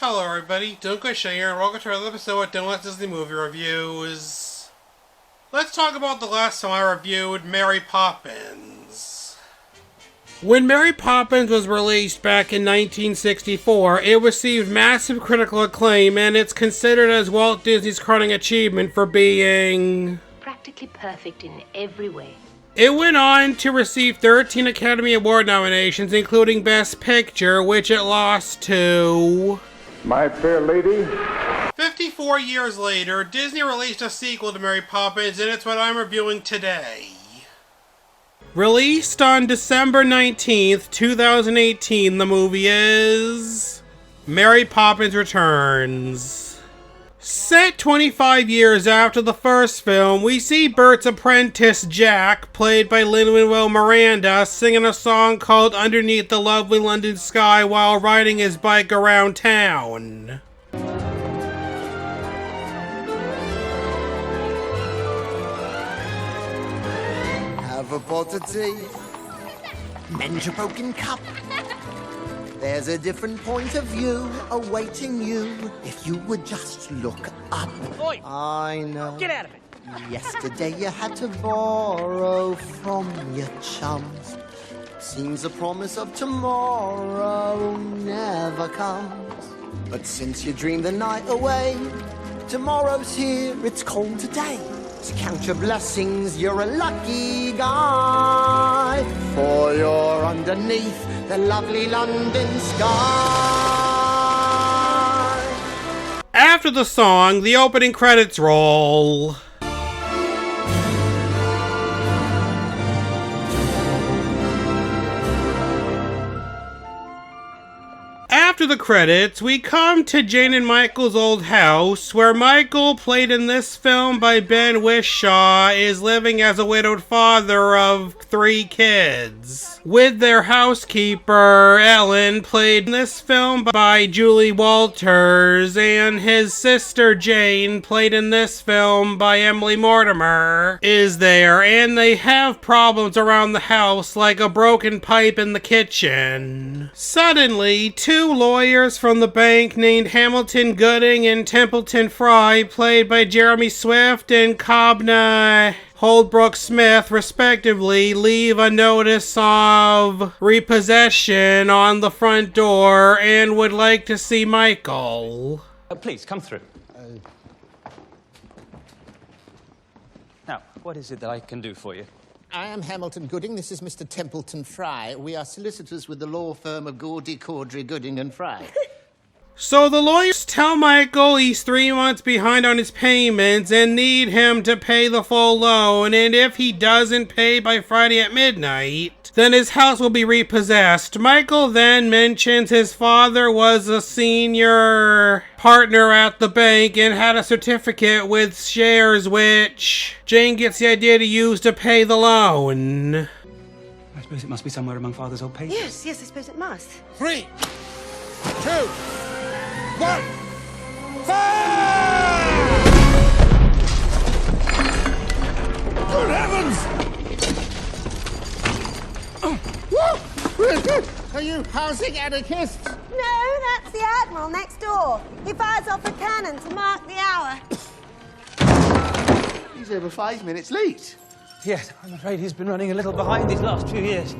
Hello everybody, Duncan here, and welcome to another episode of Duncan's Disney Movie Reviews. Let's talk about the last time I reviewed Mary Poppins. When Mary Poppins was released back in 1964, it received massive critical acclaim, and it's considered as Walt Disney's crowning achievement for being practically perfect in every way. It went on to receive 13 Academy Award nominations, including Best Picture, which it lost to My Fair Lady. 54 years later, Disney released a sequel to Mary Poppins, and it's what I'm reviewing today. Released on December 19th, 2018, the movie is Mary Poppins Returns. Set 25 years after the first film, we see Bert's apprentice, Jack, played by Lin-Manuel Miranda, singing a song called Underneath the Lovely London Sky while riding his bike around town. Have a pot of tea, mend your broken cup. There's a different point of view awaiting you if you would just look up. Oi! I know. Get out of it! Yesterday you had to borrow from your chums. Seems the promise of tomorrow never comes. But since you dreamed the night away, tomorrow's here, it's cold today. So count your blessings, you're a lucky guy, for you're underneath the lovely London sky. After the song, the opening credits roll. After the credits, we come to Jane and Michael's old house, where Michael, played in this film by Ben Whishaw, is living as a widowed father of 3 kids, with their housekeeper, Ellen, played in this film by Julie Walters, and his sister, Jane, played in this film by Emily Mortimer, is there, and they have problems around the house, like a broken pipe in the kitchen. Suddenly, 2 lawyers from the bank named Hamilton Gooding and Templeton Fry, played by Jeremy Swift and Cobna Holdbrook Smith, respectively, leave a notice of repossession on the front door and would like to see Michael. Please, come through. Now, what is it that I can do for you? I am Hamilton Gooding. This is Mr. Templeton Fry. We are solicitors with the law firm of Gordy, Caudry, Gooding and Fry. So the lawyers tell Michael he's 3 months behind on his payments and need him to pay the full loan, and if he doesn't pay by Friday at midnight, then his house will be repossessed. Michael then mentions his father was a senior partner at the bank and had a certificate with shares which Jane gets the idea to use to pay the loan. I suppose it must be somewhere among Father's old papers. Yes, I suppose it must. 3, 2, 1, fire! Good heavens! Are you housing anarchists? No, that's the Admiral next door. He fires off a cannon to mark the hour. He's over 5 minutes late. Yes, I'm afraid he's been running a little behind these last few years.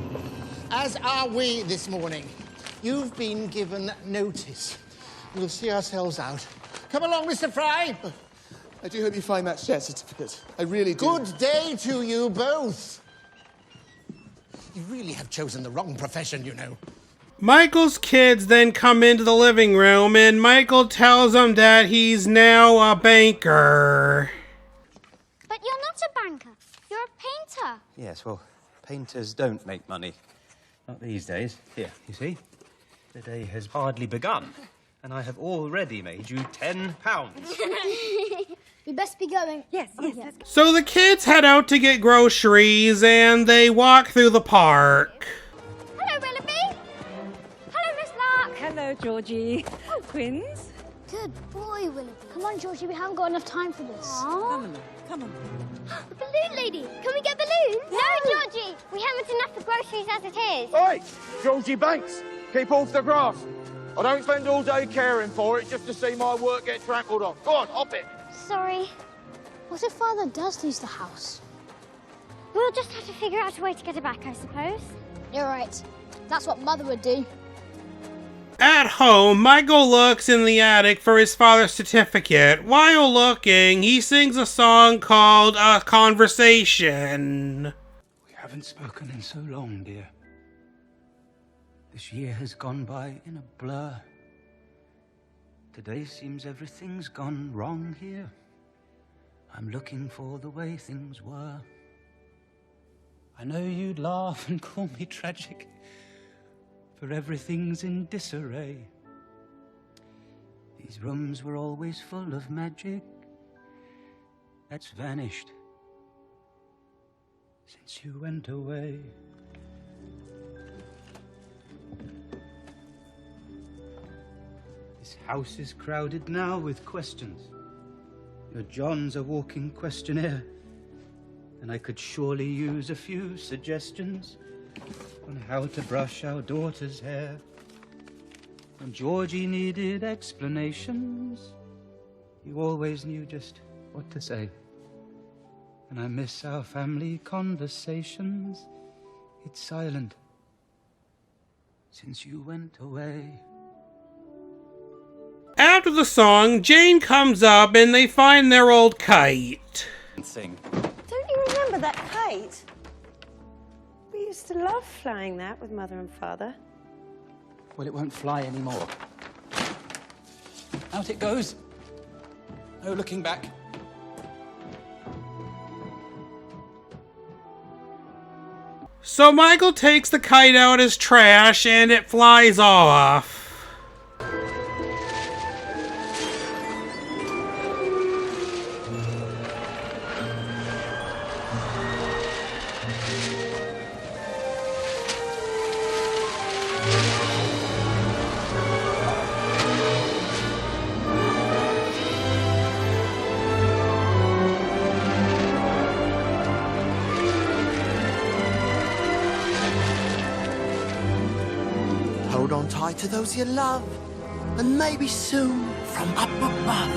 As are we this morning. You've been given notice. We'll see ourselves out. Come along, Mr. Fry. I do hope you find that share certificate. I really do. Good day to you both. You really have chosen the wrong profession, you know. Michael's kids then come into the living room, and Michael tells them that he's now a banker. But you're not a banker. You're a painter. Yes, well, painters don't make money. Not these days. Here, you see? The day has hardly begun, and I have already made you £10. We best be going. Yes, let's go. So the kids head out to get groceries, and they walk through the park. Hello, Willoughby. Hello, Miss Lark. Hello, Georgie. Oh, twins. Good boy, Willoughby. Come on, Georgie, we haven't got enough time for this. Come on. The balloon lady. Can we get balloons? No, Georgie. We haven't enough for groceries as it is. Oi! Georgie Banks! Keep off the grass! I don't spend all day caring for it just to see my work get trampled on. Go on, hop it. Sorry. What if Father does lose the house? We'll just have to figure out a way to get it back, I suppose. You're right. That's what Mother would do. At home, Michael looks in the attic for his father's certificate. While looking, he sings a song called A Conversation. We haven't spoken in so long, dear. This year has gone by in a blur. Today seems everything's gone wrong here. I'm looking for the way things were. I know you'd laugh and call me tragic, for everything's in disarray. These rooms were always full of magic that's vanished since you went away. This house is crowded now with questions. Your John's a walking questionnaire, and I could surely use a few suggestions on how to brush our daughter's hair. When Georgie needed explanations, you always knew just what to say. And I miss our family conversations. It's silent since you went away. After the song, Jane comes up and they find their old kite. Sing. Don't you remember that kite? We used to love flying that with Mother and Father. Well, it won't fly anymore. Out it goes. No looking back. So Michael takes the kite out as trash and it flies off. Hold on tight to those you love, and maybe soon from up above.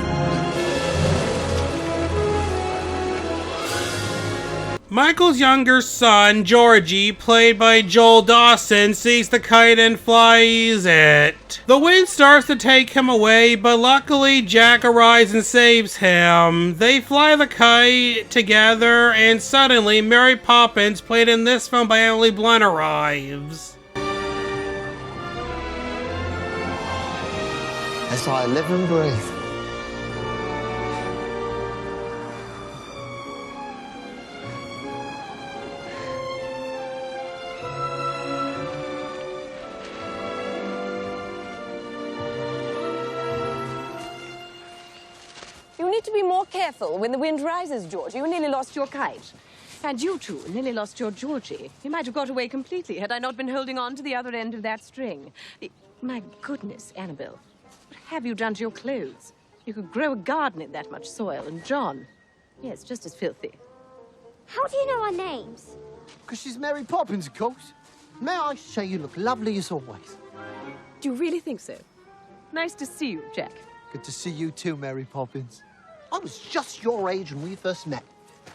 Michael's younger son, Georgie, played by Joel Dawson, sees the kite and flies it. The wind starts to take him away, but luckily Jack arrives and saves him. They fly the kite together, and suddenly Mary Poppins, played in this film by Emily Blunt, arrives. As I live and breathe. You need to be more careful when the wind rises, Georgie. You nearly lost your kite. And you, too, nearly lost your Georgie. You might have got away completely had I not been holding on to the other end of that string. My goodness, Annabelle. What have you done to your clothes? You could grow a garden in that much soil. And John, yes, just as filthy. How do you know our names? Because she's Mary Poppins, of course. May I say you look lovely as always. Do you really think so? Nice to see you, Jack. Good to see you too, Mary Poppins. I was just your age when we first met,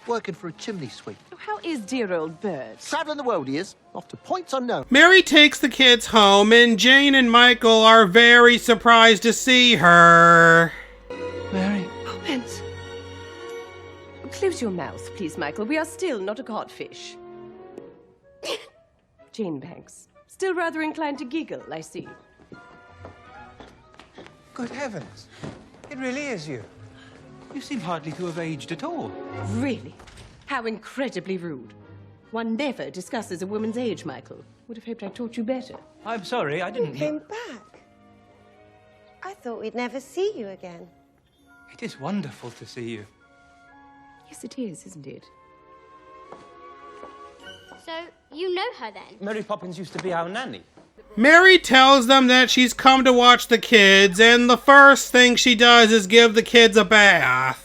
working for a chimney sweep. Oh, how is dear old Bird? Travelling the world he is, off to points unknown. Mary takes the kids home, and Jane and Michael are very surprised to see her. Mary. Poppins. Close your mouth, please, Michael. We are still not a codfish. Jane Banks. Still rather inclined to giggle, I see. Good heavens. It really is you. You seem hardly to have aged at all. Really? How incredibly rude. One never discusses a woman's age, Michael. Would have hoped I taught you better. I'm sorry, I didn't... You came back. I thought we'd never see you again. It is wonderful to see you. Yes, it is, isn't it? So, you know her then? Mary Poppins used to be our nanny. Mary tells them that she's come to watch the kids, and the first thing she does is give the kids a bath.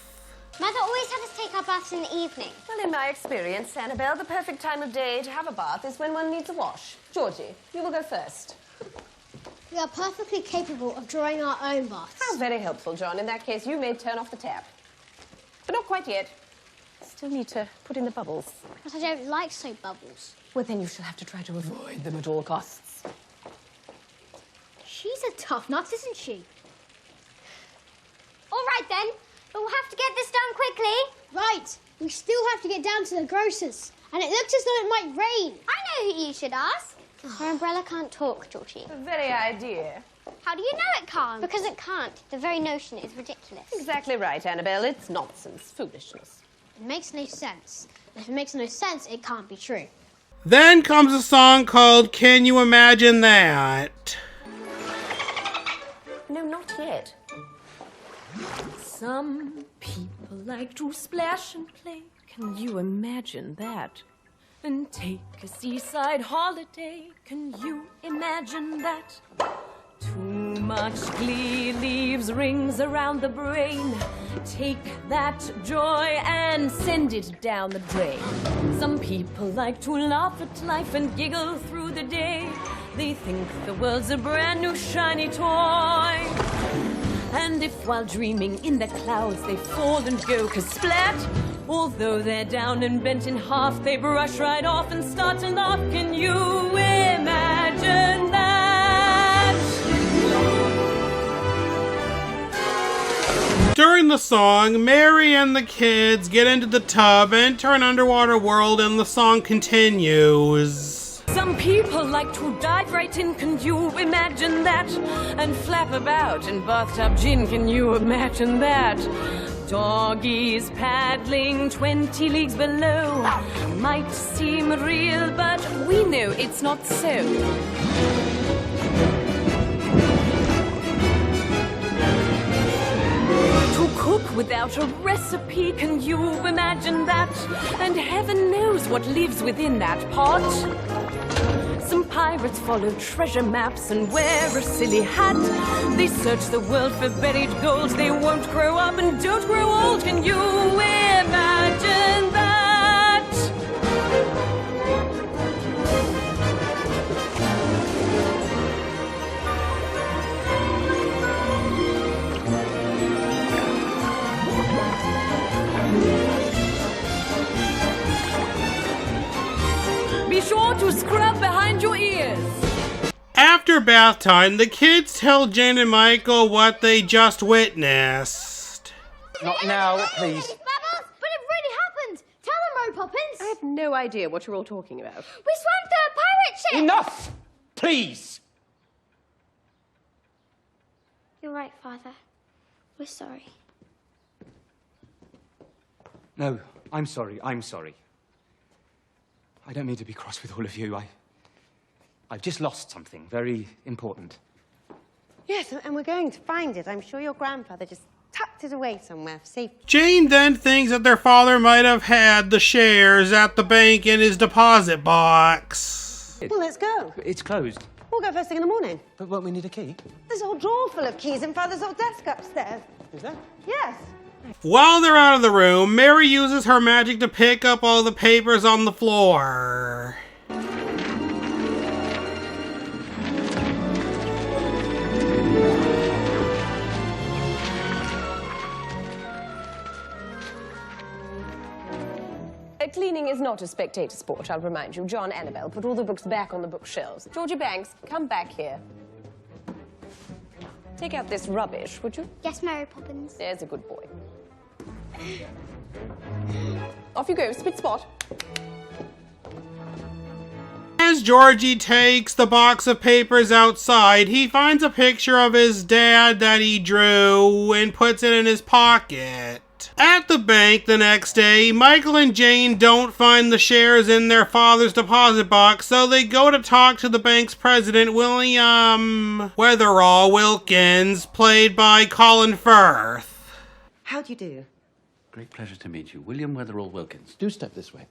Mother always had us take our baths in the evening. Well, in my experience, Annabelle, the perfect time of day to have a bath is when one needs a wash. Georgie, you will go first. We are perfectly capable of drawing our own baths. How very helpful, John. In that case, you may turn off the tap. But not quite yet. Still need to put in the bubbles. But I don't like soap bubbles. Well, then you shall have to try to avoid them at all costs. She's a tough nut, isn't she? All right, then. But we'll have to get this done quickly. Right. We still have to get down to the grocer's. And it looks as though it might rain. I know who you should ask. Her umbrella can't talk, Georgie. The very idea. How do you know it can't? Because it can't. The very notion is ridiculous. Exactly right, Annabelle. It's nonsense, foolishness. It makes no sense. And if it makes no sense, it can't be true. Then comes a song called Can You Imagine That? No, not yet. Some people like to splash and play. Can you imagine that? And take a seaside holiday. Can you imagine that? Too much glee leaves rings around the brain. Take that joy and send it down the drain. Some people like to laugh at life and giggle through the day. They think the world's a brand new shiny toy. And if while dreaming in the clouds they fall and go ka-splat, although they're down and bent in half, they brush right off and start to laugh. Can you imagine that? During the song, Mary and the kids get into the tub, enter an underwater world, and the song continues. Some people like to dive right in, can you imagine that? And flap about in bathtub gin, can you imagine that? Doggies paddling 20 leagues below might seem real, but we know it's not so. To cook without a recipe, can you imagine that? And heaven knows what lives within that pot. Some pirates follow treasure maps and wear a silly hat. They search the world for buried gold. They won't grow up and don't grow old. Can you imagine that? Be sure to scrub behind your ears. After bath time, the kids tell Jane and Michael what they just witnessed. Not now, please. Bubbles, but it really happened. Tell them, Mary Poppins. I have no idea what you're all talking about. We swam through a pirate ship. Enough! Please! You're right, Father. We're sorry. No, I'm sorry. I'm sorry. I don't mean to be cross with all of you. I've just lost something very important. Yes, and we're going to find it. I'm sure your grandfather just tucked it away somewhere for safety. Jane then thinks that their father might have had the shares at the bank in his deposit box. Well, let's go. It's closed. We'll go first thing in the morning. But won't we need a key? There's a whole drawer full of keys in Father's old desk upstairs. Is there? Yes. While they're out of the room, Mary uses her magic to pick up all the papers on the floor. Cleaning is not a spectator sport, I'll remind you. John, Annabelle, put all the books back on the bookshelves. Georgie Banks, come back here. Take out this rubbish, would you? Yes, Mary Poppins. There's a good boy. Off you go, spit spot. As Georgie takes the box of papers outside, he finds a picture of his dad that he drew and puts it in his pocket. At the bank the next day, Michael and Jane don't find the shares in their father's deposit box, so they go to talk to the bank's president, William Weatherall Wilkins, played by Colin Firth. How do you do? Great pleasure to meet you. William Weatherall Wilkins. Do step this way.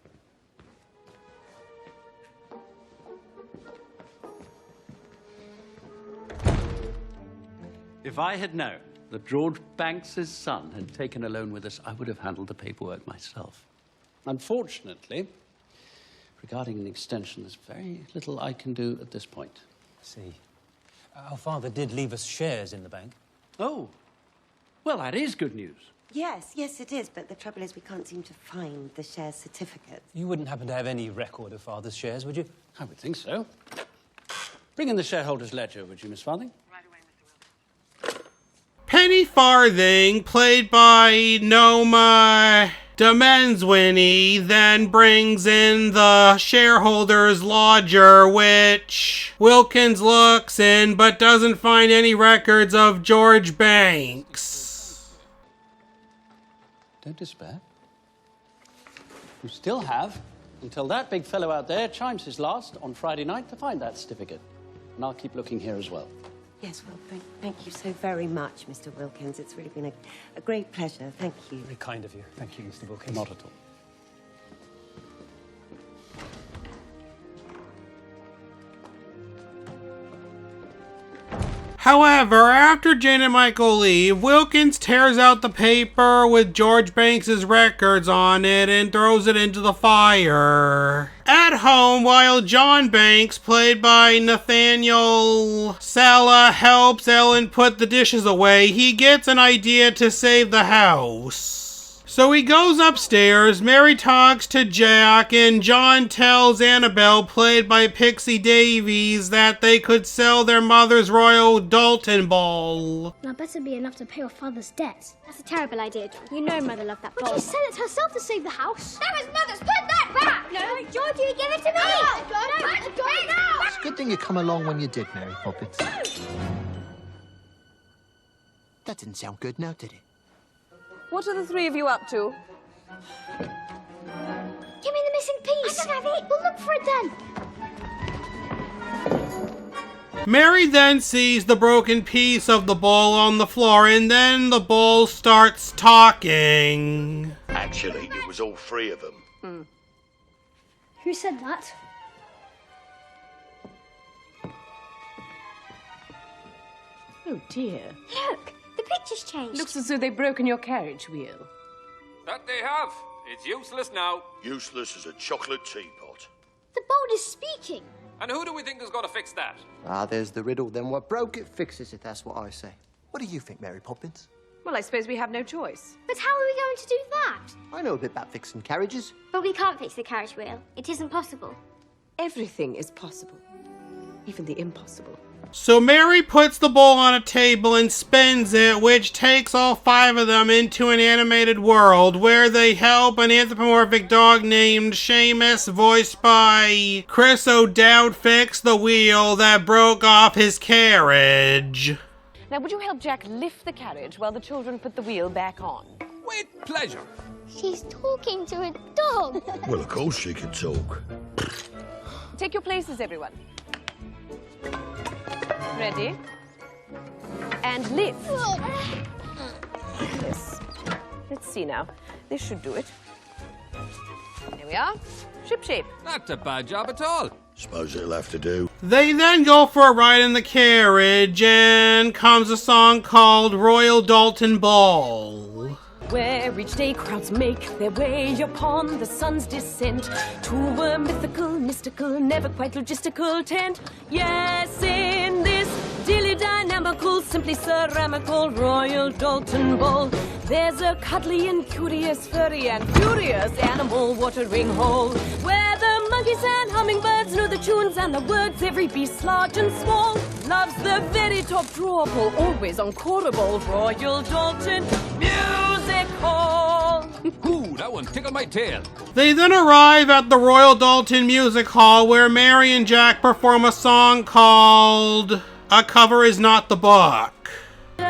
If I had known that George Banks's son had taken a loan with us, I would have handled the paperwork myself. Unfortunately, regarding an extension, there's very little I can do at this point. See. Our father did leave us shares in the bank. Oh, well, that is good news. Yes, it is, but the trouble is we can't seem to find the share certificate. You wouldn't happen to have any record of father's shares, would you? I would think so. Bring in the shareholders' ledger, would you, Miss Farthing? Penny Farthing, played by Noma Demenswinnie, then brings in the shareholders' ledger, which Wilkins looks in but doesn't find any records of George Banks. Don't despair. You still have until that big fellow out there chimes his last on Friday night to find that certificate. And I'll keep looking here as well. Yes, well, thank you so very much, Mr. Wilkins. It's really been a great pleasure. Thank you. Very kind of you. Thank you, Mr. Wilkins. Not at all. However, after Jane and Michael leave, Wilkins tears out the paper with George Banks' records on it and throws it into the fire. At home, while John Banks, played by Nathaniel Sala, helps Ellen put the dishes away, he gets an idea to save the house. So he goes upstairs, Mary talks to Jack, and John tells Annabelle, played by Pixie Davies, that they could sell their mother's Royal Dalton ball. That better be enough to pay off Father's debt. That's a terrible idea, John. You know Mother loved that ball. But she sell it herself to save the house. That was Mother's. Put that back! No, Georgie, give it to me! No. It's a good thing you come along when you did, Mary Poppins. That didn't sound good now, did it? What are the three of you up to? Give me the missing piece. I don't have it. We'll look for it then. Mary then sees the broken piece of the ball on the floor, and then the ball starts talking. Actually, it was all three of them. Who said that? Oh, dear. Look, the picture's changed. Looks as though they've broken your carriage wheel. That they have. It's useless now. Useless as a chocolate teapot. The board is speaking. And who do we think is going to fix that? Ah, there's the riddle. Then what broke it fixes it, that's what I say. What do you think, Mary Poppins? Well, I suppose we have no choice. But how are we going to do that? I know a bit about fixing carriages. But we can't fix the carriage wheel. It isn't possible. Everything is possible. Even the impossible. So Mary puts the bowl on a table and spins it, which takes all five of them into an animated world where they help an anthropomorphic dog named Seamus, voiced by Chris O'Dowd, fix the wheel that broke off his carriage. Now, would you help Jack lift the carriage while the children put the wheel back on? With pleasure. She's talking to a dog. Well, of course she can talk. Take your places, everyone. Ready? And lift. Yes. Let's see now. This should do it. There we are. Ship-shape. Not a bad job at all. Suppose it'll have to do. They then go for a ride in the carriage, and comes a song called Royal Dalton Ball. Where each day crowds make their way upon the sun's descent to a mystical, never quite logistical tent. Yes, in this daily dynamical, simply ceramical Royal Dalton Bowl, there's a cuddly and curious, furry and furious animal watering hole, where the monkeys and hummingbirds know the tunes and the words, every beast large and small loves the very top drawable, always encoreable Royal Dalton Music Hall. Ooh, that one tickled my tail. They then arrive at the Royal Dalton Music Hall, where Mary and Jack perform a song called A Cover Is Not the Book. Cover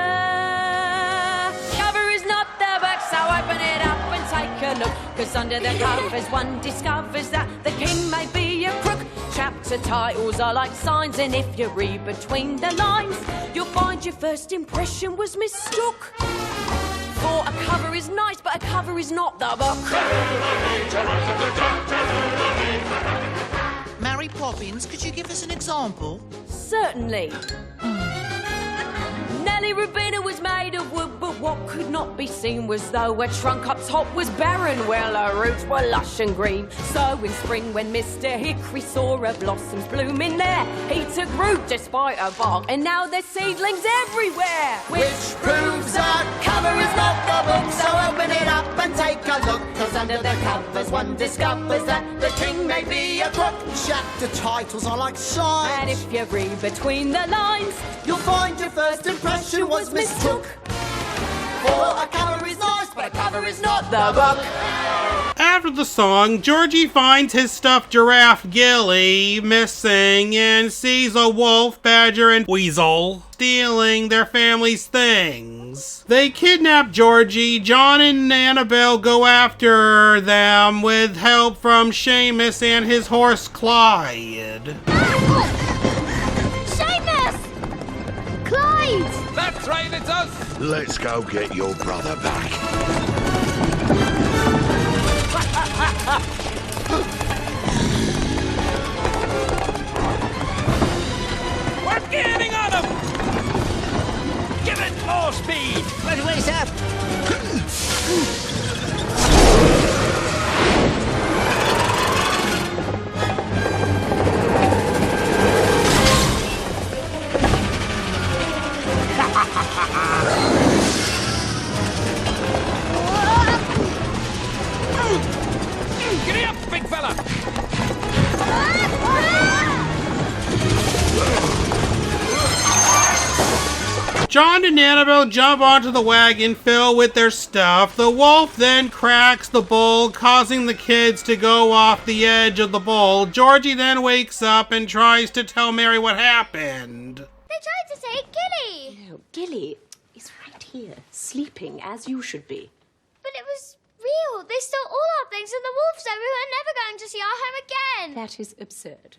is not the book, so open it up and take a look, 'cause under the covers one discovers that the king may be a crook. Chapter titles are like signs, and if you read between the lines, you'll find your first impression was mistook. For a cover is nice, but a cover is not the book. Mary Poppins, could you give us an example? Certainly. Nellie Rubina was made of wood, but what could not be seen was though a trunk up top was barren, well, her roots were lush and green. So in spring, when Mr. Hickory saw her blossoms blooming there, he took root despite her bark, and now there's seedlings everywhere. Which proves our cover is not the book, so open it up and take a look. Cause under the covers one discovers that the king may be a crook. Chapter titles are like signs, And if you read between the lines, you'll find your first impression was mistook. For a cover is nice, but a cover is not the book. After the song, Georgie finds his stuffed giraffe Gilly missing and sees a wolf, badger, and weasel stealing their family's things. They kidnap Georgie. John and Annabelle go after them with help from Seamus and his horse Clyde. Seamus! Clyde! That's right, it's us! Let's go get your brother back. We're gaining on him! Give it more speed! Right away, sir. Giddy up, big fella! John and Annabelle jump onto the wagon filled with their stuff. The wolf then cracks the bowl, causing the kids to go off the edge of the bowl. Georgie then wakes up and tries to tell Mary what happened. They tried to take Gilly. no, Gilly is right here, sleeping as you should be. But it was real. They stole all our things and the wolf said we were never going to see our home again. That is absurd.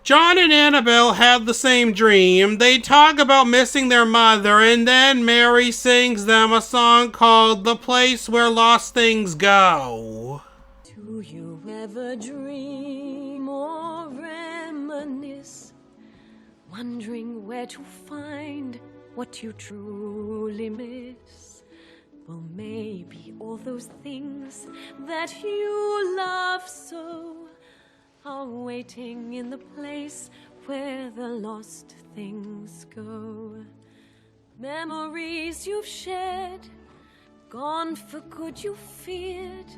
John and Annabelle have the same dream. They talk about missing their mother, and then Mary sings them a song called The Place Where Lost Things Go. Do you ever dream or reminisce, wondering where to find what you truly miss? Well, maybe all those things that you love so are waiting in the place where the lost things go. Memories you've shared, gone for good you feared,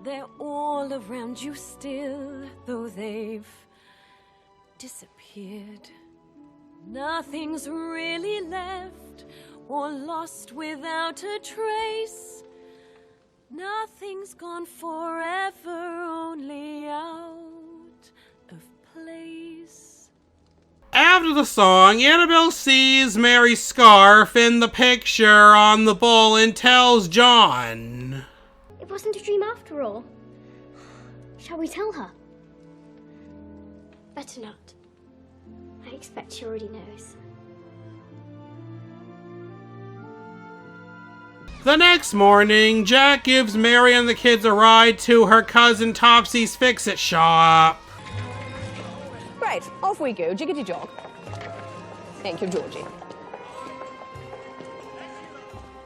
they're all around you still, though they've disappeared. Nothing's really left or lost without a trace. Nothing's gone forever, only out of place. After the song, Annabelle sees Mary's scarf in the picture on the bowl and tells John. It wasn't a dream after all. Shall we tell her? Better not. I expect she already knows. The next morning, Jack gives Mary and the kids a ride to her cousin Topsy's fix-it shop. Right, off we go, jiggity jog. Thank you, Georgie.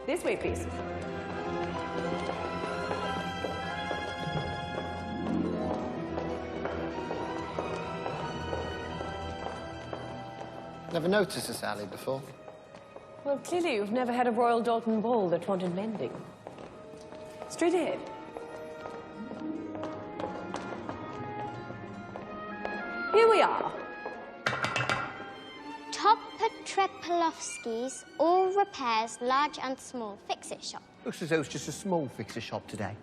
This way, please. Never noticed this alley before. Well, clearly you've never had a Royal Dalton ball that wanted mending. Straight ahead. Here we are. Top Petrepolovsky's all repairs, large and small, fix-it shop. Looks as though it's just a small fixer shop today.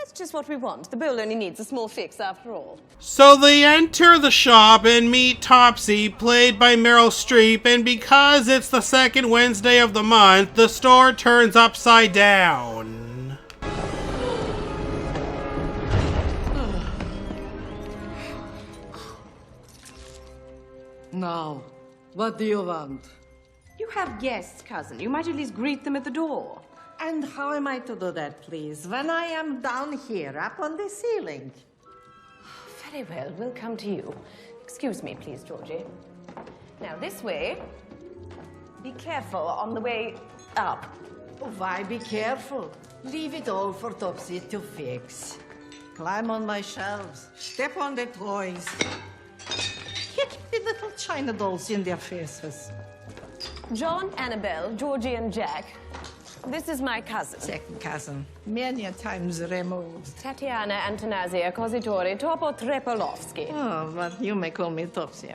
That's just what we want. The bowl only needs a small fix after all. So they enter the shop and meet Topsy, played by Meryl Streep, and because it's the second Wednesday of the month, the store turns upside down. Now, what do you want? You have guests, cousin. You might at least greet them at the door. And how am I to do that, please, when I am down here, up on the ceiling? Very well, we'll come to you. Excuse me, please, Georgie. Now, this way. Be careful on the way Up. Why be careful? Leave it all for Topsy to fix. Climb on my shelves. Step on the toys. Hit the little china dolls in their faces. John, Annabelle, Georgie, and Jack. This is my cousin. Second cousin. Many a times removed. Tatiana Antonasia Kozitori Topo-Trepolovsky. Oh, but you may call me Topsy.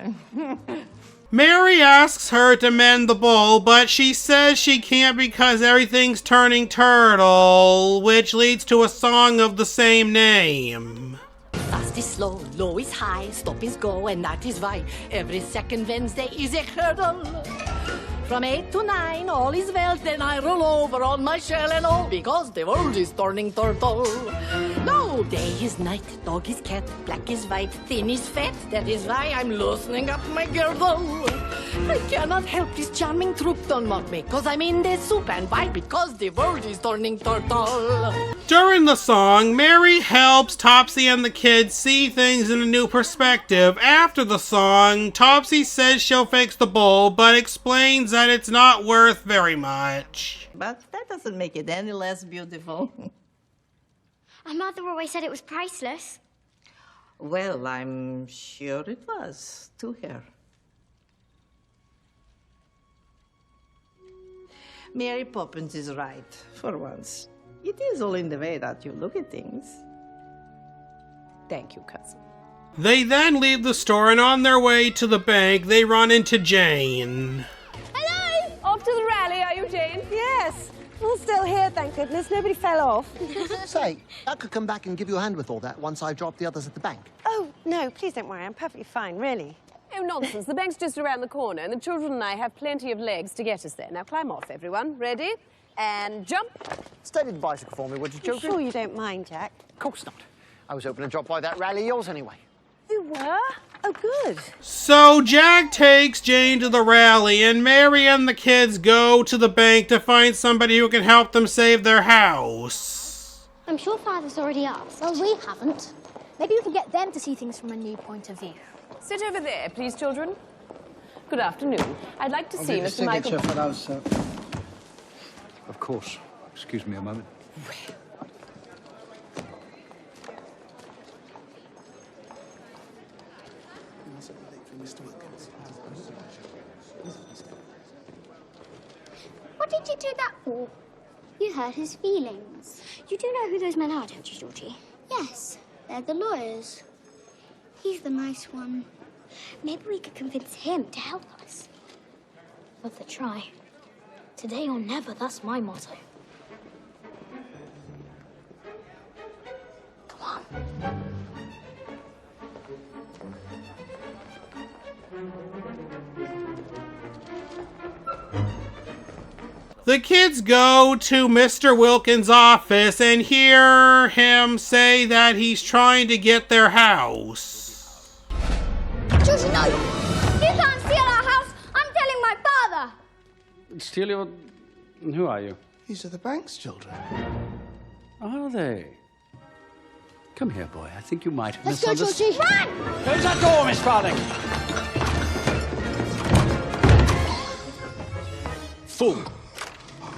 Mary asks her to mend the bowl, but she says she can't because everything's turning turtle, which leads to a song of the same name. Fast is slow, low is high, stop is go, and that is why every second Wednesday is a hurdle. From 8 to 9, all is well, then I roll over on my shell and all, because the world is turning turtle. No, day is night, dog is cat, black is white, thin is fat, that is why I'm loosening up my girdle. I cannot help this charming troop, don't mock me, cause I'm in the soup, and why? Because the world is turning turtle. During the song, Mary helps Topsy and the kids see things in a new perspective. After the song, Topsy says she'll fix the bowl, but explains that it's not worth very much. But that doesn't make it any less beautiful. My mother always said it was priceless. Well, I'm sure it was to her. Mary Poppins is right, for once. It is all in the way that you look at things. Thank you, cousin. They then leave the store, and on their way to the bank, they run into Jane. Hello! Off to the rally, are you, Jane? Yes. All still here, thank goodness. Nobody fell off. Say, I could come back and give you a hand with all that once I drop the others at the bank. Oh, no, please don't worry. I'm perfectly fine, really. Oh, nonsense. The bank's just around the corner, and the children and I have plenty of legs to get us there. Now, climb off, everyone. Ready? And jump. Steady the bicycle for me, would you, children? Sure you don't mind, Jack? Of course not. I was hoping to drop by that rally of yours anyway. You were? Oh, good. So Jack takes Jane to the rally, and Mary and the kids go to the bank to find somebody who can help them save their house. I'm sure Father's already asked. Well, we haven't. Maybe we can get them to see things from a new point of view. Sit over there, please, children. Good afternoon. I'd like to see I'll Mr. Michael... signature for those, sir. Of course. Excuse me a moment. What did you do that for? You hurt his feelings. You do know who those men are, don't you, Georgie? Yes, they're the lawyers. He's the nice one. Maybe we could convince him to help us. Worth a try. Today or never, that's my motto. Come on. The kids go to Mr. Wilkins' office and hear him say that he's trying to get their house. Georgie, no! You can't steal our house! I'm telling my father! Steal your... Who are you? These are the bank's children. Are they? Come here, boy. I think you might Let's go, Georgie! Run! Close that door, Miss Farthing! Fool!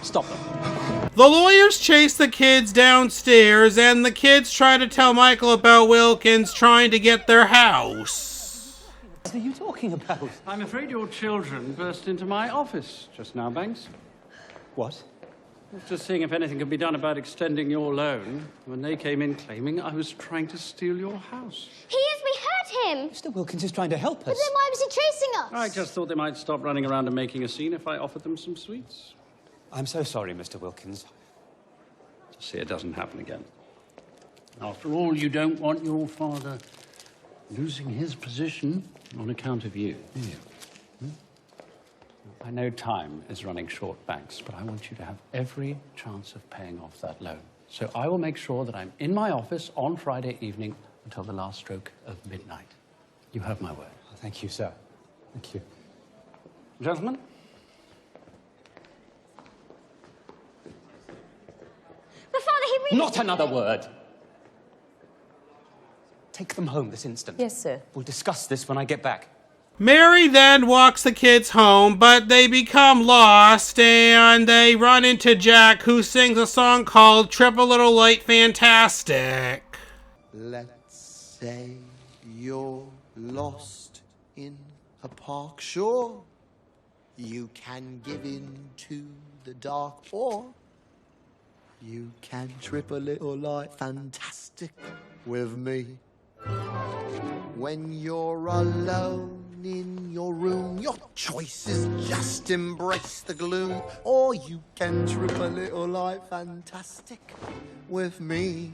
Stop them. The lawyers chase the kids downstairs, and the kids try to tell Michael about Wilkins trying to get their house. What are you talking about? I'm afraid your children burst into my office just now, Banks. What? Just seeing if anything could be done about extending your loan when they came in claiming I was trying to steal your house. He is! We hurt him! Mr. Wilkins is trying to help us. But then why was he chasing us? I just thought they might stop running around and making a scene if I offered them some sweets. I'm so sorry, Mr. Wilkins. Just see it doesn't happen again. After all, you don't want your father losing his position on account of you, do you? I know time is running short, Banks, but I want you to have every chance of paying off that loan. So I will make sure that I'm in my office on Friday evening until the last stroke of midnight. You have my word. Thank you, sir. Thank you. Gentlemen? But Father, he really... Not another word! Take them home this instant. Yes, sir. We'll discuss this when I get back. Mary then walks the kids home, but they become lost and they run into Jack, who sings a song called Trip a Little Light Fantastic. Let's say you're lost in a park, sure. You can give in to the dark, or you can trip a little light fantastic with me. When you're alone in your room, your choice is just embrace the gloom, or you can trip a little light fantastic with me.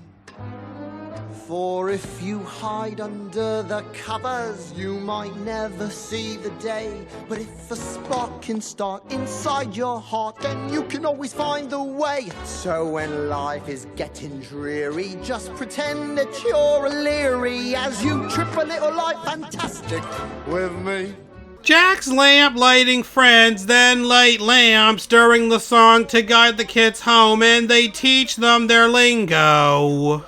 For if you hide under the covers, you might never see the day. But if a spark can start inside your heart, then you can always find the way. So when life is getting dreary, just pretend that you're leery as you trip a little light fantastic with me. Jack's lamp-lighting friends then light lamps during the song to guide the kids home, and they teach them their lingo.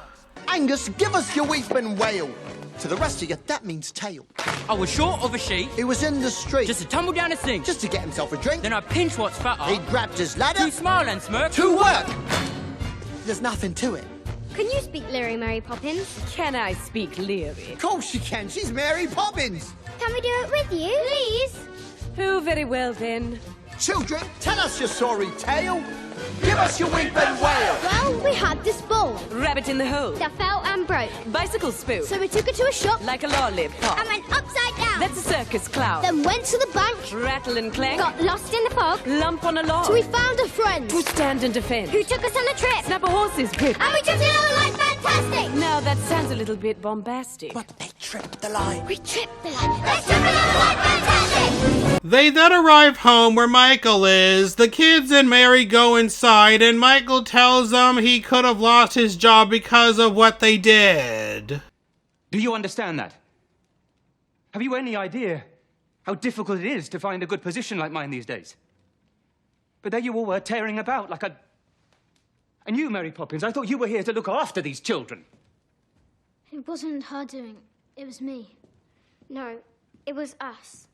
Angus, give us your weeping wail. To the rest of you, that means tail. I was short of a sheet. He was in the street. Just to tumble down a sink. Just to get himself a drink. Then I pinched what's fatter. He grabbed his ladder. To smile and smirk. To work. There's nothing to it. Can you speak Leary, Mary Poppins? Can I speak Leary? Of course she can. She's Mary Poppins. Can we do it with you? Please. Oh, very well then. Children, tell us your sorry tale. Give us your weeping wail. Well, we had this ball. Rabbit in the hole. That fell and broke. Bicycle spook. So we took it to a shop. Like a lollipop. And went upside down. That's a circus clown. Then went to the bank. Rattle and clank. Got lost in the fog. Lump on a log. So we found a friend. To stand and defend. Who took us on a trip. Snap a horse's whip. And we tripped it all like fantastic. Now that sounds a little bit bombastic. But they tripped the line. We tripped the line. They tripped it all like fantastic. They then arrive home where Michael is. The kids and Mary go inside, and Michael tells them he could have lost his job because of what they did. Do you understand that? Have you any idea how difficult it is to find a good position like mine these days? But there you all were, tearing about like a... And you, Mary Poppins, I thought you were here to look after these children. It wasn't her doing. It was me. No, it was us.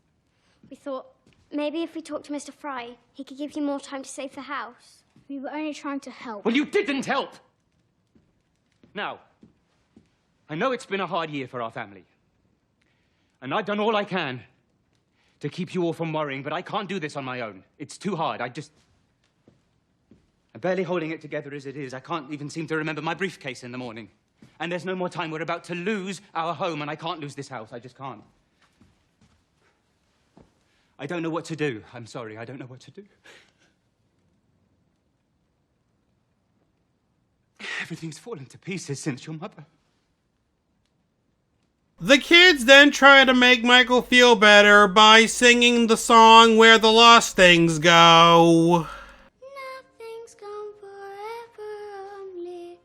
We thought, maybe if we talked to Mr. Fry, he could give you more time to save the house. We were only trying to help. Well, you didn't help! Now, I know it's been a hard year for our family. And I've done all I can to keep you all from worrying, but I can't do this on my own. It's too hard. I'm barely holding it together as it is. I can't even seem to remember my briefcase in the morning. And there's no more time. We're about to lose our home, and I can't lose this house. I just can't. I don't know what to do. I'm sorry, I don't know what to do. Everything's fallen to pieces since your mother. The kids then try to make Michael feel better by singing the song Where the Lost Things Go. Nothing's gone forever, only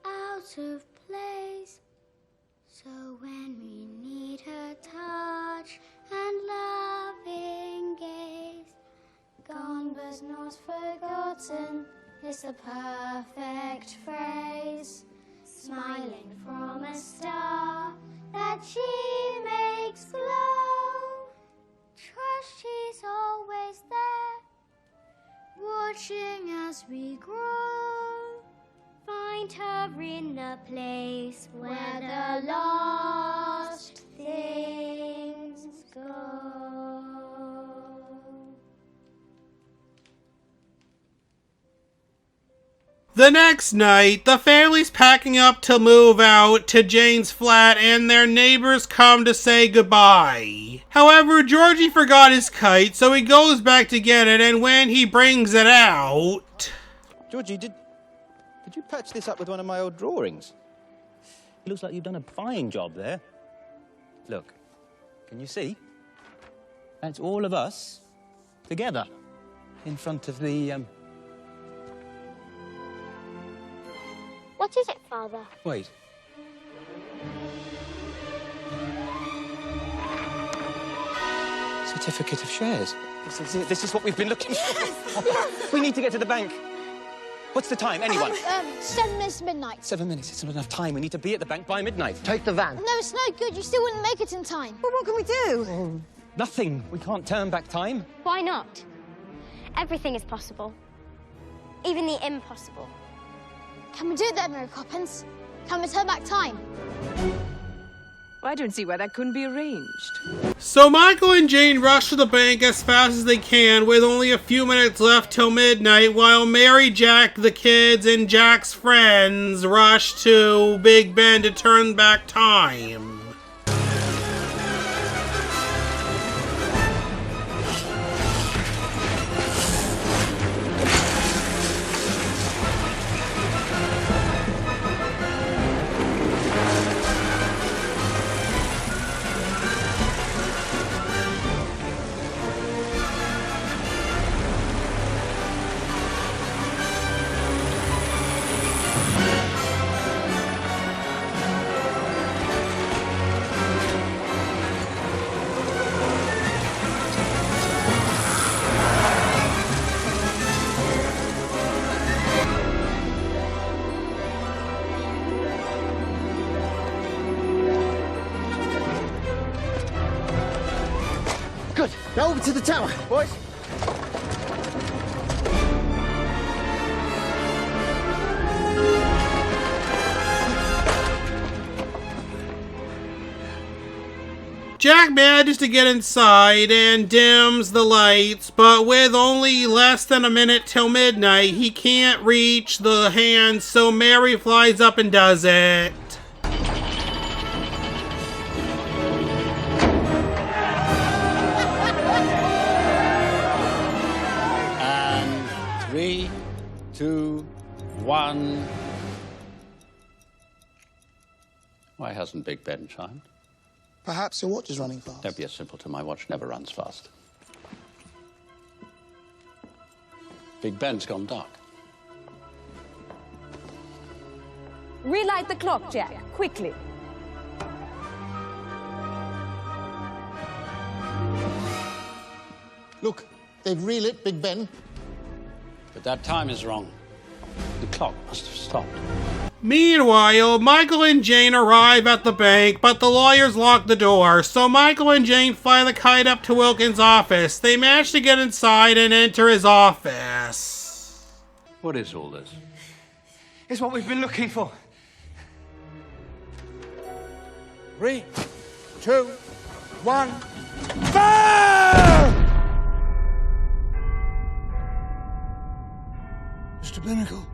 out of place. So when we need her touch and loving gaze, gone but not forgotten is the perfect phrase. Smiling from a star that she makes glow. Trust she's always there, watching as we grow. Find her in a place where the lost things go. The next night, the family's packing up to move out to Jane's flat, and their neighbors come to say goodbye. However, Georgie forgot his kite, so he goes back to get it, and when he brings it out... Georgie, did you patch this up with one of my old drawings? It looks like you've done a fine job there. Look, can you see? That's all of us together in front of the, What is it, Father? Wait. Certificate of shares. This is it. This is what we've been looking for. We need to get to the bank. What's the time, anyone? 7 minutes to midnight. 7 minutes. It's not enough time. We need to be at the bank by midnight. Take the van. No, it's no good. You still wouldn't make it in time. Well, what can we do? Nothing. We can't turn back time. Why not? Everything is possible. Even the impossible. Can we do it then, Mary Poppins? Can we turn back time? Well, I don't see why that couldn't be arranged. So Michael and Jane rush to the bank as fast as they can with only a few minutes left till midnight, while Mary, Jack, the kids, and Jack's friends rush to Big Ben to turn back time. Good. Now over to the tower, boys. Jack manages to get inside and dims the lights, but with only less than a minute till midnight, he can't reach the hand, so Mary flies up and does it. And 3, 2, 1. Why hasn't Big Ben chimed? Perhaps your watch is running fast. Don't be a simpleton. My watch never runs fast. Big Ben's gone dark. Relight the clock, Jack, quickly. Look, they've relit Big Ben. But that time is wrong. The clock must have stopped. Meanwhile, Michael and Jane arrive at the bank, but the lawyers lock the door, so Michael and Jane fly the kite up to Wilkins' office. They manage to get inside and enter his office. What is all this? It's what we've been looking for. 3, 2, 1. Fire! Mr. Binnacle.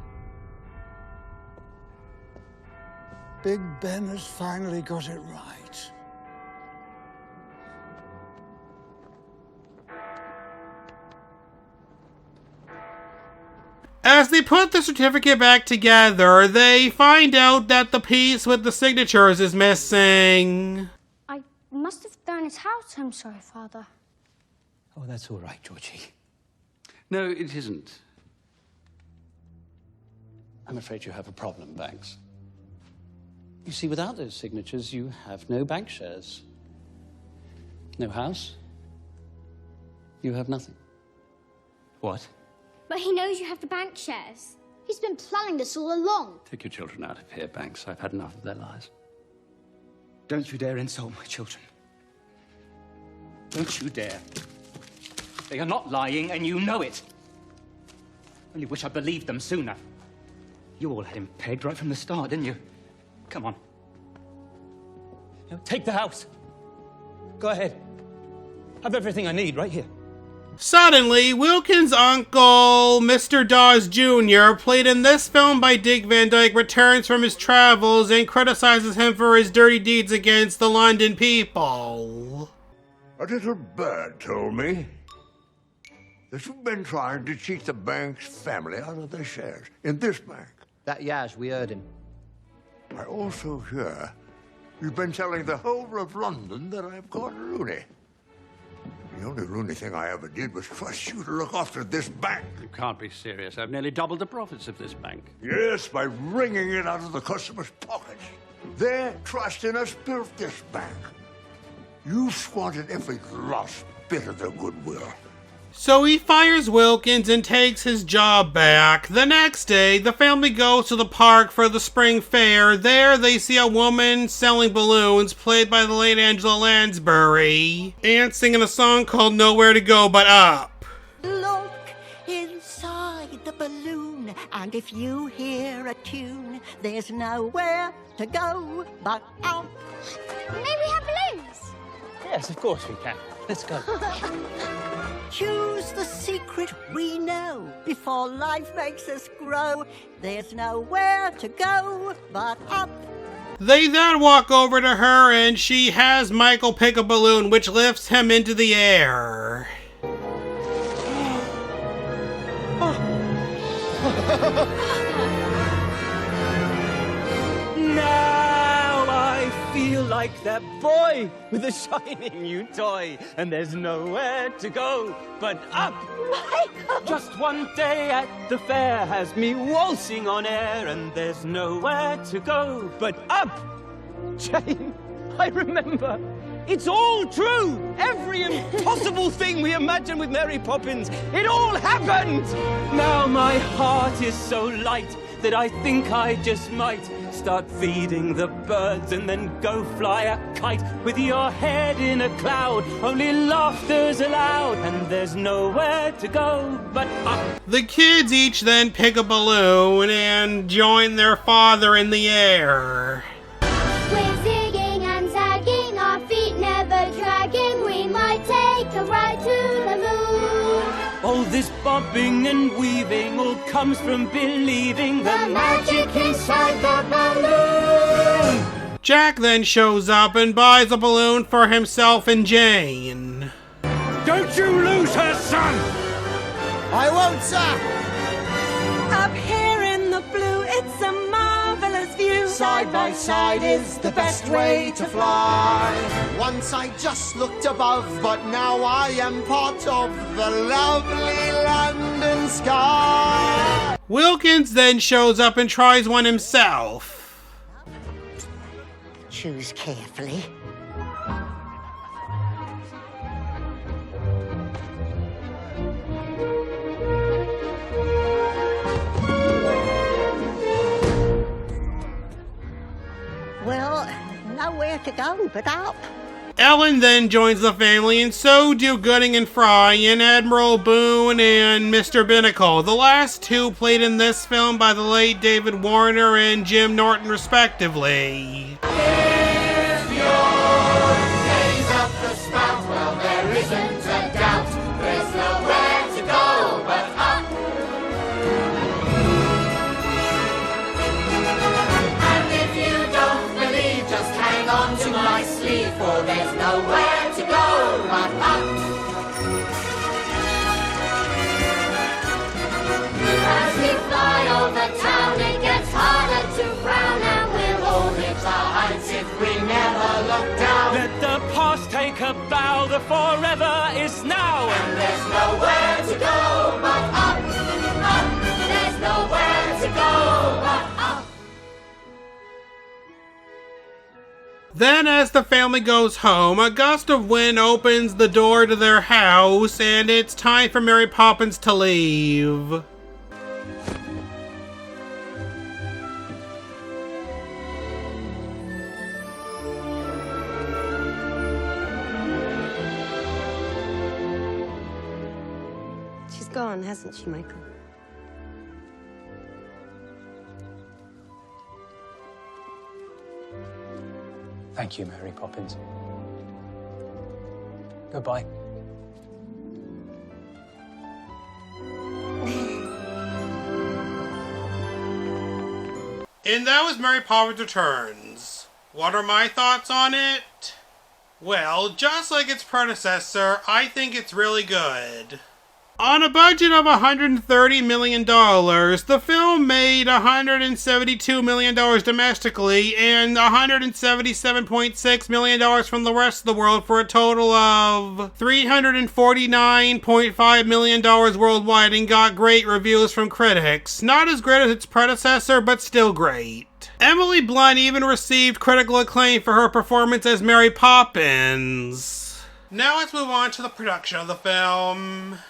Big Ben has finally got it right. As they put the certificate back together, they find out that the piece with the signatures is missing. I must have thrown it out. I'm sorry, Father. Oh, that's all right, Georgie. No, it isn't. I'm afraid you have a problem, Banks. You see, without those signatures, you have no bank shares. No house. You have nothing. What? But he knows you have the bank shares. He's been planning this all along. Take your children out of here, Banks. I've had enough of their lies. Don't you dare insult my children. Don't you dare. They are not lying, and you know it. Only wish I believed them sooner. You all had him pegged right from the start, didn't you? Come on. Now, take the house. Go ahead. Have everything I need right here. Suddenly, Wilkins' uncle, Mr. Dawes Jr., played in this film by Dick Van Dyke, returns from his travels and criticizes him for his dirty deeds against the London people. A little bird told me that you've been trying to cheat the bank's family out of their shares in this bank. That Yaz, we heard him. I also hear you've been telling the whole of London that I've gone loony. The only loony thing I ever did was trust you to look after this bank. You can't be serious. I've nearly doubled the profits of this bank. Yes, by wringing it out of the customers' pockets. Their trust in us built this bank. You squandered every last bit of their goodwill. So he fires Wilkins and takes his job back. The next day, the family goes to the park for the spring fair. There, they see a woman selling balloons, played by the late Angela Lansbury, and singing a song called Nowhere to Go But Up. Look inside the balloon, and if you hear a tune, there's nowhere to go but up. May we have balloons? Yes, of course we can. Let's go. Choose the secret we know before life makes us grow. There's nowhere to go but up. They then walk over to her and she has Michael pick a balloon which lifts him into the air. Now I feel like that boy with a shiny new toy, and there's nowhere to go but up. Michael! Just one day at the fair has me waltzing on air, and there's nowhere to go but up. Jane, I remember. It's all true! Every impossible thing we imagined with Mary Poppins, it all happened! Now my heart is so light that I think I just might start feeding the birds and then go fly a kite with your head in a cloud. Only laughter's allowed, and there's nowhere to go but up. The kids each then pick a balloon and join their father in the air. We're zigging and zagging, our feet never dragging. We might take a ride to the moon. All this bobbing and weaving all comes from believing the magic inside the balloon. Jack then shows up and buys a balloon for himself and Jane. Don't you lose her, son! I won't, sir! Up here in the blue, it's a marvelous view. Side by side is the best way to fly. Once I just looked above, but now I am part of the lovely London sky. Wilkins then shows up and tries one himself. Choose carefully. Well, nowhere to go but up. Ellen then joins the family, and so do Gooding and Fry, and Admiral Boone and Mr. Binnacle. The last two played in this film by the late David Warner and Jim Norton, respectively. If your gaze up the spout, well, there isn't a doubt. There's nowhere to go but up. And if you don't believe, just hang on to my sleeve, for there's nowhere to go but up. As we fly over town, it gets harder to frown, and we'll all reach our heights if we never look down. Let the past take a bow, the forever is now. And there's nowhere to go but up, up. There's nowhere to go but up. Then, as the family goes home, a gust of wind opens the door to their house, and it's time for Mary Poppins to leave. She's gone, hasn't she, Michael? Thank you, Mary Poppins. Goodbye. And that was Mary Poppins Returns. What are my thoughts on it? Well, just like its predecessor, I think it's really good. On a budget of $130 million, the film made $172 million domestically and $177.6 million from the rest of the world, for a total of $349.5 million worldwide, and got great reviews from critics. Not as great as its predecessor, but still great. Emily Blunt even received critical acclaim for her performance as Mary Poppins. Now let's move on to the production of the film.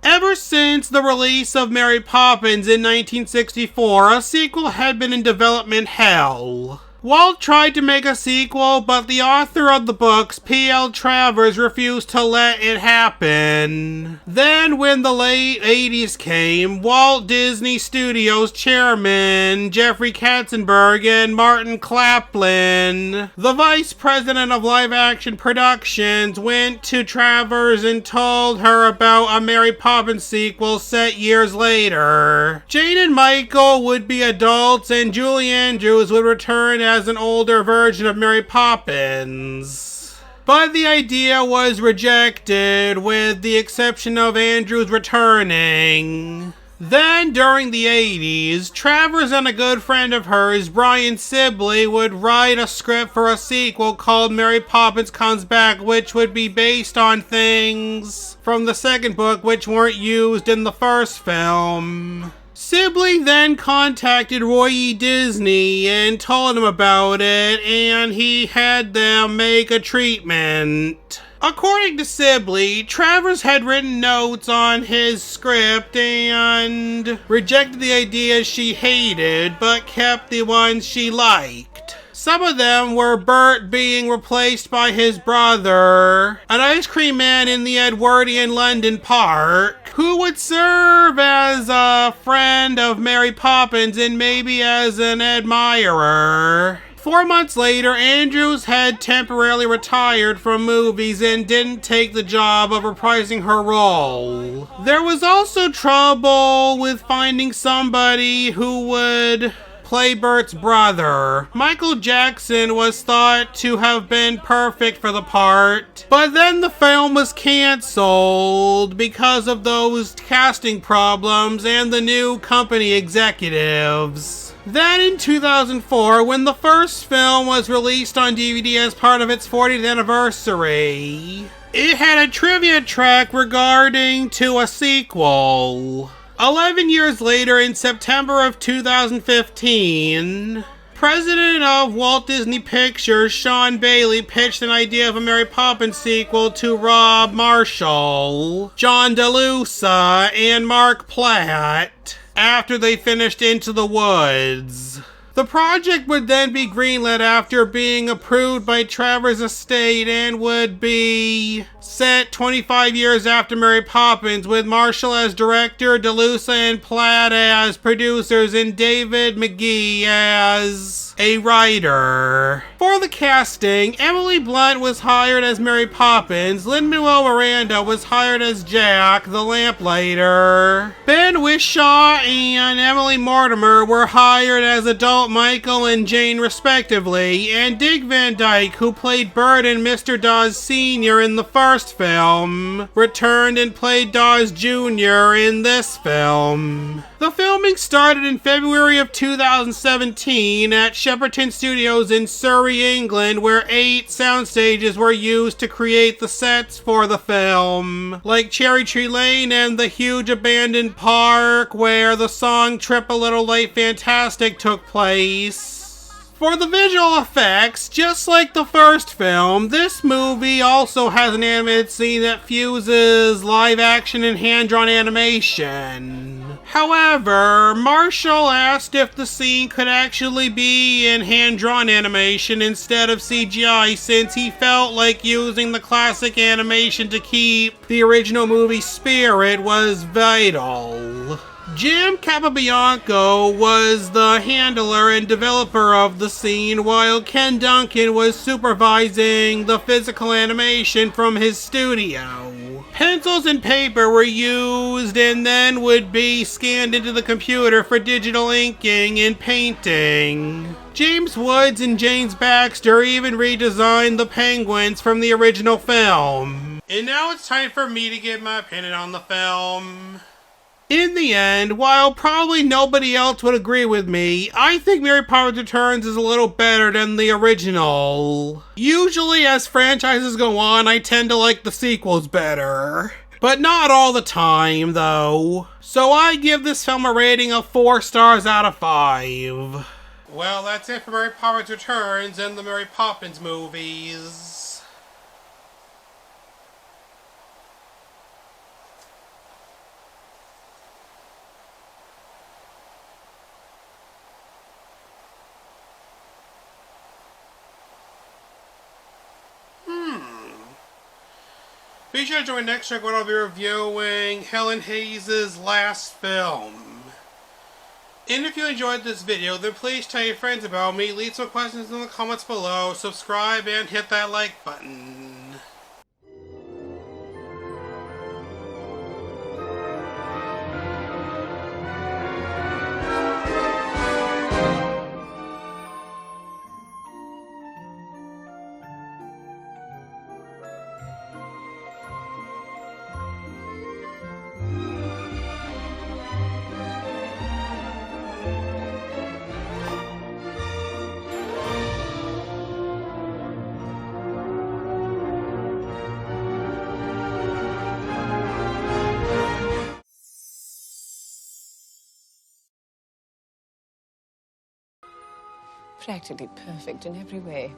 Ever since the release of Mary Poppins in 1964, a sequel had been in development hell. Walt tried to make a sequel, but the author of the books, P.L. Travers, refused to let it happen. Then, when the late 80s came, Walt Disney Studios chairman Jeffrey Katzenberg and Martin Claplin, the vice president of live-action productions, went to Travers and told her about a Mary Poppins sequel set years later. Jane and Michael would be adults, and Julie Andrews would return as an older version of Mary Poppins. But the idea was rejected, with the exception of Andrews returning. Then, during the 80s, Travers and a good friend of hers, Brian Sibley, would write a script for a sequel called Mary Poppins Comes Back, which would be based on things from the second book which weren't used in the first film. Sibley then contacted Roy E. Disney and told him about it, and he had them make a treatment. According to Sibley, Travers had written notes on his script and rejected the ideas she hated, but kept the ones she liked. Some of them were Bert being replaced by his brother, an ice cream man in the Edwardian London Park, who would serve as a friend of Mary Poppins and maybe as an admirer. 4 months later, Andrews had temporarily retired from movies and didn't take the job of reprising her role. There was also trouble with finding somebody who would play Bert's brother. Michael Jackson was thought to have been perfect for the part, but then the film was cancelled because of those casting problems and the new company executives. Then in 2004, when the first film was released on DVD as part of its 40th anniversary, it had a trivia track regarding to a sequel. 11 years later, in September of 2015, president of Walt Disney Pictures, Sean Bailey, pitched an idea of a Mary Poppins sequel to Rob Marshall, John DeLuca, and Mark Platt after they finished Into the Woods. The project would then be greenlit after being approved by Travers' estate and would be set 25 years after Mary Poppins, with Marshall as director, DeLuca and Platt as producers, and David McGee as a writer. For the casting, Emily Blunt was hired as Mary Poppins, Lin-Manuel Miranda was hired as Jack, the lamplighter, Ben Whishaw and Emily Mortimer were hired as adult Michael and Jane respectively, and Dick Van Dyke, who played Bert and Mr. Dawes Sr. in the first film, returned and played Dawes Jr. in this film. The filming started in February of 2017 at Shepperton Studios in Surrey, England, where 8 sound stages were used to create the sets for the film, like Cherry Tree Lane and the huge abandoned park where the song Trip a Little Late Fantastic took place. For the visual effects, just like the first film, this movie also has an animated scene that fuses live action and hand-drawn animation. However, Marshall asked if the scene could actually be in hand-drawn animation instead of CGI, since he felt like using the classic animation to keep the original movie spirit was vital. Jim Capobianco was the handler and developer of the scene, while Ken Duncan was supervising the physical animation from his studio. Pencils and paper were used and then would be scanned into the computer for digital inking and painting. James Woods and James Baxter even redesigned the penguins from the original film. And now it's time for me to give my opinion on the film. In the end, while probably nobody else would agree with me, I think Mary Poppins Returns is a little better than the original. Usually as franchises go on, I tend to like the sequels better. But not all the time, though. So I give this film a rating of 4 stars out of 5. Well, that's it for Mary Poppins Returns and the Mary Poppins movies. Be sure to join next week when I'll be reviewing Helen Hayes' last film. And if you enjoyed this video, then please tell your friends about me, leave some questions in the comments below, subscribe, and hit that like button. Practically perfect in every way.